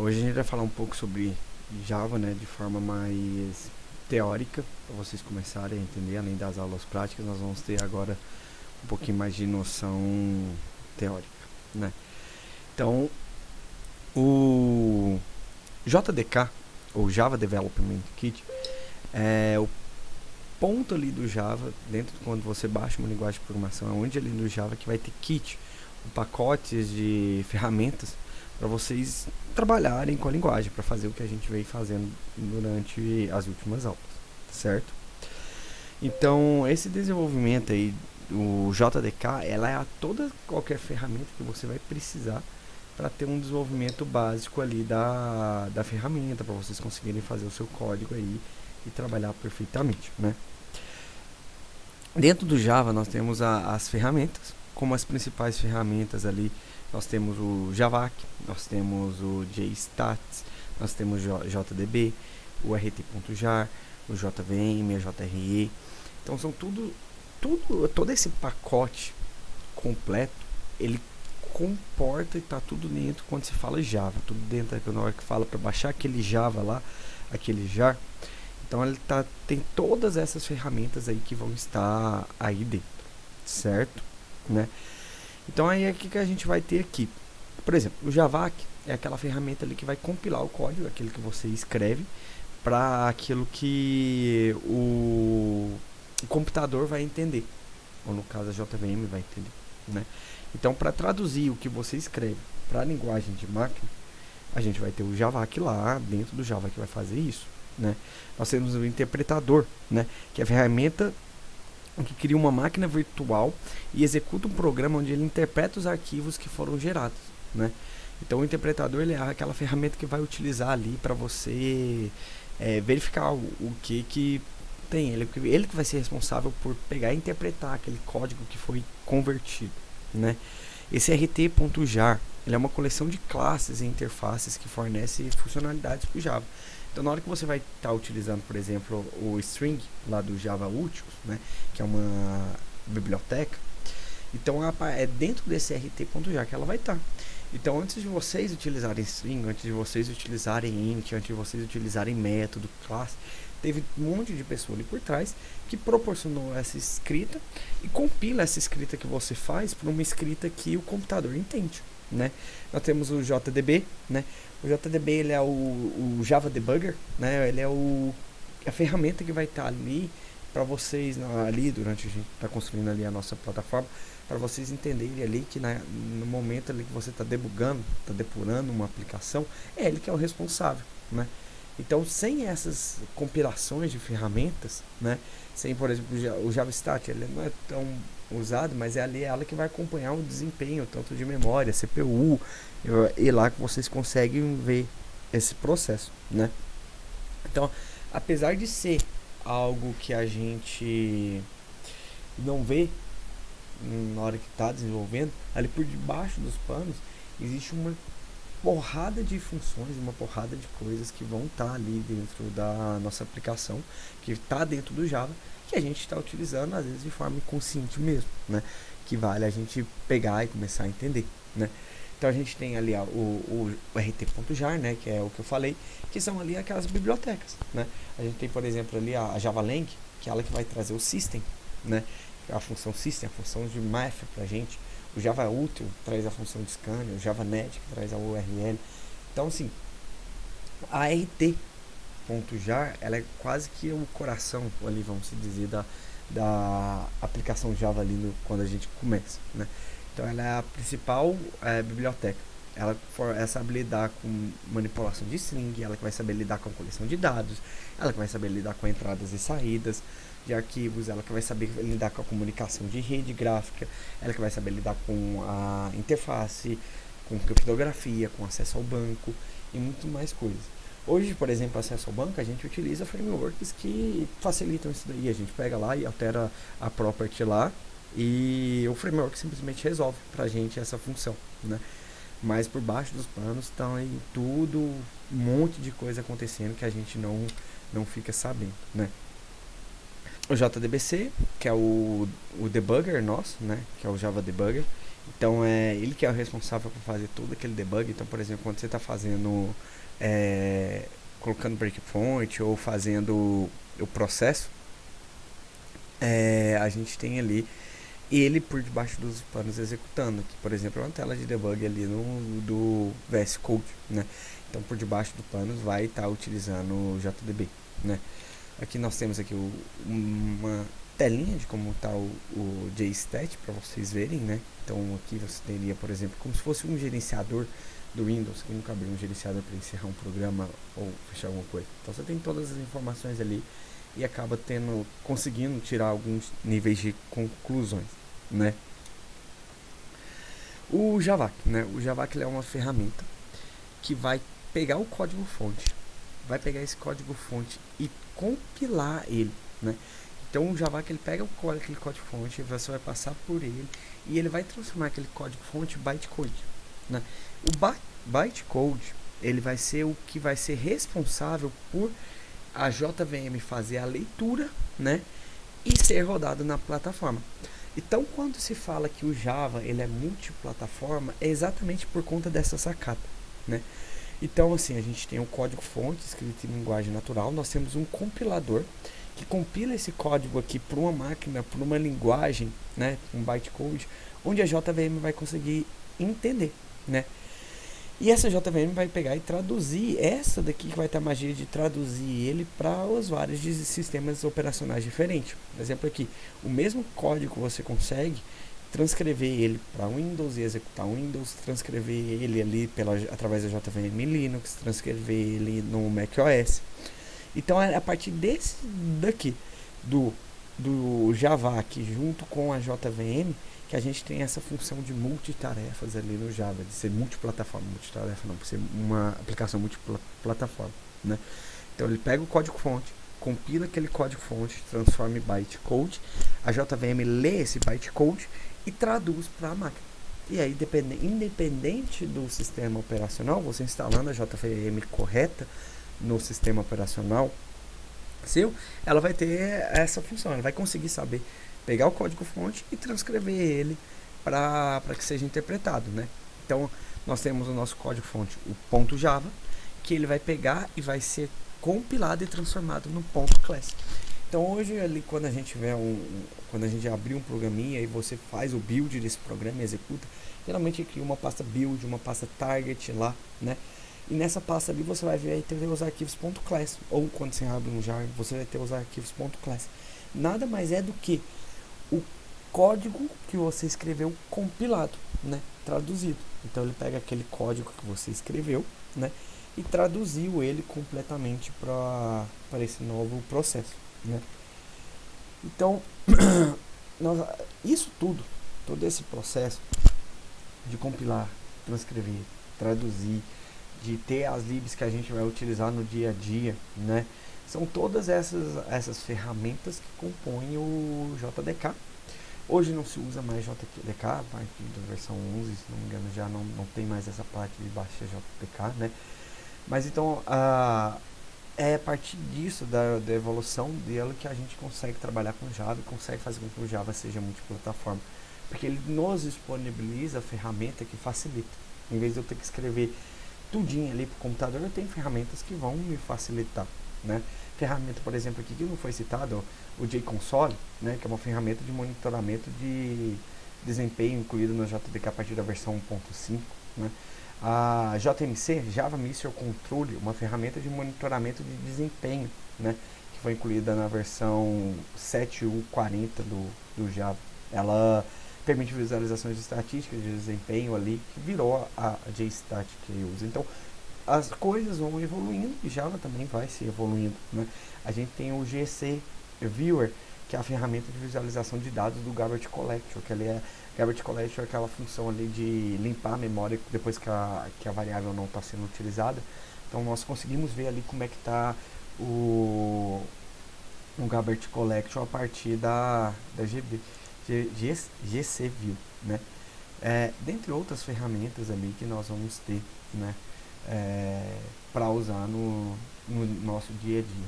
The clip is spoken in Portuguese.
Hoje a gente vai falar um pouco sobre Java, né, de forma mais teórica, para vocês começarem a entender. Além das aulas práticas, nós vamos ter agora um pouquinho mais de noção teórica, né? Então, o JDK, ou Java Development Kit, é o ponto ali do Java, dentro de quando você baixa uma linguagem de programação, é onde ali no Java que vai ter kit, pacotes de ferramentas para vocês trabalharem com a linguagem, para fazer o que a gente veio fazendo durante as últimas aulas, certo? Então, esse desenvolvimento aí, o JDK, ela é toda qualquer ferramenta que você vai precisar para ter um desenvolvimento básico ali da ferramenta, para vocês conseguirem fazer o seu código aí e trabalhar perfeitamente, né? Dentro do Java nós temos as ferramentas, como as principais ferramentas ali, nós temos o Javac, nós temos o JStats, nós temos o JDB, o RT.jar, o JVM, o JRE. Então são todo esse pacote completo, ele comporta e está tudo dentro quando se fala Java, tudo dentro na hora que fala para baixar aquele Java lá, aquele jar. Então ele tem todas essas ferramentas aí que vão estar aí dentro, certo? Né? Então aí é o que a gente vai ter aqui. Por exemplo, o Javac é aquela ferramenta ali que vai compilar o código, aquele que você escreve, para aquilo que o computador vai entender, ou no caso a JVM vai entender, né? Então, para traduzir o que você escreve para a linguagem de máquina, a gente vai ter o Javac lá dentro do Java que vai fazer isso, né? Nós temos o interpretador, né, que é a ferramenta que cria uma máquina virtual e executa um programa onde ele interpreta os arquivos que foram gerados, né? Então o interpretador ele é aquela ferramenta que vai utilizar ali para você verificar o que tem. Ele que vai ser responsável por pegar e interpretar aquele código que foi convertido, né? Esse RT.jar ele é uma coleção de classes e interfaces que fornece funcionalidades para o Java. Então, na hora que você vai estar utilizando, por exemplo, o string lá do Java Util, né, que é uma biblioteca, então é dentro desse RT.jar que ela vai estar. Então, antes de vocês utilizarem string, antes de vocês utilizarem int, antes de vocês utilizarem método, classe, teve um monte de pessoa ali por trás que proporcionou essa escrita e compila essa escrita que você faz para uma escrita que o computador entende, né? Nós temos o JDB, né? O JDB ele é o Java Debugger, né? Ele é a ferramenta que vai estar ali para vocês ali durante a gente está construindo ali a nossa plataforma, para vocês entenderem ali que no momento ali que você está debugando, está depurando uma aplicação, é ele que é o responsável, né? Então, sem essas compilações de ferramentas, né, sem, por exemplo, o JavaStat, ele não é tão usado, mas é ali ela que vai acompanhar o desempenho, tanto de memória, CPU, e lá que vocês conseguem ver esse processo, né? Então, apesar de ser algo que a gente não vê na hora que está desenvolvendo, ali por debaixo dos panos, existe uma porrada de funções, uma porrada de coisas que vão estar ali dentro da nossa aplicação, que está dentro do Java, que a gente está utilizando às vezes de forma inconsciente mesmo, né? Que vale a gente pegar e começar a entender, né? Então a gente tem ali o RT.jar, né, que é o que eu falei, que são ali aquelas bibliotecas, né? A gente tem, por exemplo, ali a JavaLang, que é ela que vai trazer o system, né? A função system, a função de math pra gente. O Java Util traz a função de scanner, o JavaNet que traz a URL. Então, assim, a RT.jar, ela é quase que o coração, ali, vamos dizer, da aplicação Java ali quando a gente começa, né? Então, ela é a principal biblioteca. Ela sabe lidar com manipulação de string, ela que vai saber lidar com a coleção de dados, ela que vai saber lidar com entradas e saídas de arquivos, ela que vai saber lidar com a comunicação de rede gráfica, ela que vai saber lidar com a interface, com criptografia, com acesso ao banco e muito mais coisas. Hoje, por exemplo, acesso ao banco, a gente utiliza frameworks que facilitam isso daí. A gente pega lá e altera a property lá e o framework simplesmente resolve pra gente essa função, né? Mas por baixo dos panos estão aí tudo, um monte de coisa acontecendo que a gente não fica sabendo, né? O JDBC, que é o debugger nosso, né? Que é o Java Debugger. Então é ele que é o responsável por fazer todo aquele debug. Então, por exemplo, quando você está fazendo, é, colocando breakpoint ou fazendo o processo, a gente tem ali ele por debaixo dos panos executando, que por exemplo é uma tela de debug ali do VS Code, né? Então por debaixo do panos vai estar utilizando o JDB, né? Aqui nós temos aqui uma telinha de como está o JStat para vocês verem, né? Então aqui você teria, por exemplo, como se fosse um gerenciador do Windows, que nunca abriu um gerenciador para encerrar um programa ou fechar alguma coisa. Então você tem todas as informações ali e acaba conseguindo tirar alguns níveis de conclusões, né? O Javac, né? O Javac ele é uma ferramenta que vai pegar o código-fonte, vai pegar esse código-fonte e compilar ele, né? Então o Javac ele pega aquele código-fonte, você vai passar por ele e ele vai transformar aquele código-fonte em bytecode, né? O bytecode ele vai ser o que vai ser responsável por a JVM fazer a leitura, né, e ser rodado na plataforma. Então, quando se fala que o Java ele é multiplataforma, é exatamente por conta dessa sacada, né? Então, assim, a gente tem um código-fonte escrito em linguagem natural, nós temos um compilador que compila esse código aqui para uma máquina, para uma linguagem, né, um bytecode, onde a JVM vai conseguir entender, né? E essa JVM vai pegar e traduzir, essa daqui que vai ter a magia de traduzir ele para usuários de sistemas operacionais diferentes. Por exemplo aqui, o mesmo código você consegue transcrever ele para Windows e executar Windows, transcrever ele ali através da JVM Linux, transcrever ele no macOS. Então é a partir desse daqui, do Java aqui junto com a JVM, que a gente tem essa função de multitarefas ali no Java, de ser multiplataforma, multitarefa não, por ser uma aplicação multiplataforma, né? Então ele pega o código-fonte, compila aquele código-fonte, transforma em bytecode, a JVM lê esse bytecode e traduz para a máquina. E aí, independente do sistema operacional, você instalando a JVM correta no sistema operacional seu, ela vai ter essa função, ela vai conseguir saber pegar o código-fonte e transcrever ele para que seja interpretado, né? Então, nós temos o nosso código-fonte, o .java, que ele vai pegar e vai ser compilado e transformado no .class. Então, hoje, ali, quando a gente quando a gente abrir um programinha e você faz o build desse programa e executa, geralmente cria uma pasta build, uma pasta target lá, né? E nessa pasta ali você vai ver ter os arquivos .class, ou quando você abre um jar, você vai ter os arquivos .class. Nada mais é do que o código que você escreveu compilado, né, traduzido. Então ele pega aquele código que você escreveu, né, e traduziu ele completamente para esse novo processo, né. Então isso tudo, todo esse processo de compilar, transcrever, traduzir, de ter as libs que a gente vai utilizar no dia a dia, né, são todas essas ferramentas que compõem o JDK. Hoje não se usa mais JDK, a partir da versão 11, se não me engano, já não tem mais essa parte de baixar JDK, né? Mas então, é a partir disso, da evolução dele, que a gente consegue trabalhar com Java e consegue fazer com que o Java seja multiplataforma. Porque ele nos disponibiliza a ferramenta que facilita. Em vez de eu ter que escrever tudinho ali para o computador, eu tenho ferramentas que vão me facilitar, né? Ferramenta, por exemplo, aqui que não foi citado, o JConsole, né, que é uma ferramenta de monitoramento de desempenho incluído no JDK a partir da versão 1.5, né? A JMC, Java Missile Control, uma ferramenta de monitoramento de desempenho, né, que foi incluída na versão 7.1.40 do Java. Ela permite visualizações de estatísticas de desempenho ali, que virou a JStat que eu uso. Então, as coisas vão evoluindo e Java também vai se evoluindo, né? A gente tem o GC Viewer, que é a ferramenta de visualização de dados do Garbage Collector, que ele é Garbage Collector, aquela função ali de limpar a memória depois que a variável não está sendo utilizada. Então nós conseguimos ver ali como é que está o Garbage Collector a partir da GC View, né? Dentre outras ferramentas ali que nós vamos ter, né, para usar no nosso dia a dia.